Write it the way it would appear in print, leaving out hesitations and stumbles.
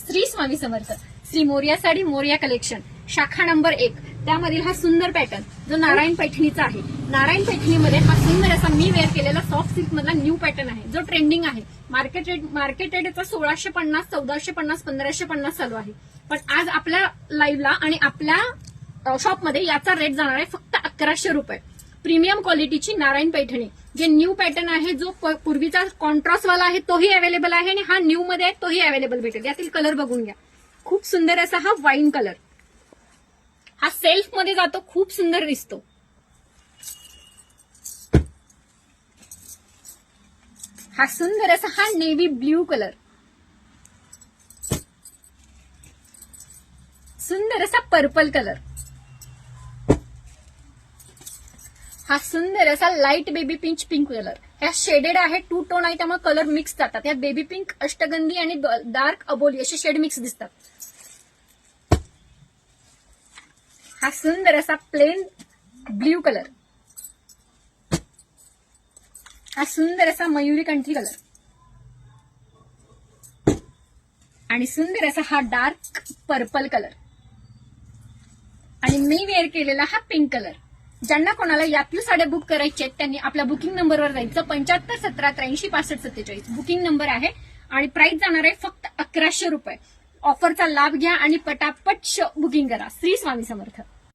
Shri Swami Samarth. Shri Moriya sari, Moriya collection, शाखा number 1. त्यामधील हा सुंदर पॅटर्न जो नारायण पैठणीचा आहे. नारायण पैठणीमध्ये हा सुंदर असा मी वेअर केलेला सॉफ्ट सिल्क मधला न्यू पॅटर्न आहे जो ट्रेंडिंग आहे. मार्केट रेटचा 1650, 1450, 1550 चालू आहे. पण आज आपल्या लाईव्हला आणि आपल्या शॉपमध्ये याचा रेट जाणार आहे फक्त 1100 रुपये. प्रीमियम क्वालिटीची नारायण पैठणी, जे न्यू पॅटर्न आहे, जो पूर्वीचा कॉन्ट्रास्ट वाला आहे तोही अवेलेबल आहे आणि हा न्यू मध्ये आहे तोही अवेलेबल भेटेल. यातील कलर बघून घ्या. खूप सुंदर असा हा वाईन कलर, हा सेल्फ मध्ये जातो, खूप सुंदर दिसतो. हा सुंदर असा हा नेव्ही ब्ल्यू कलर, सुंदर असा पर्पल कलर, हा सुंदर असा लाईट बेबी पिंक कलर. ह्या शेडेड आहे, 2 टोन आहे, त्यामुळे कलर मिक्स जातात. यात बेबी पिंक, अष्टगंधी आणि डार्क अबोली असे शेड मिक्स दिसतात. हा सुंदर असा प्लेन ब्ल्यू कलर, हा सुंदर असा मयुरी कंठी कलर आणि सुंदर असा हा डार्क पर्पल कलर आणि मी वेअर केलेला हा पिंक कलर. ज्यांना कोणाला यातली साड्या बुक करायच्या आहेत त्यांनी आपल्या बुकिंग नंबरवर जायचं. 75 17 83 65 47 बुकिंग नंबर आहे आणि प्राइस जाणार आहे फक्त 1100 रुपये. ऑफरचा लाभ घ्या आणि पटापट बुकिंग करा. श्री स्वामी समर्थ.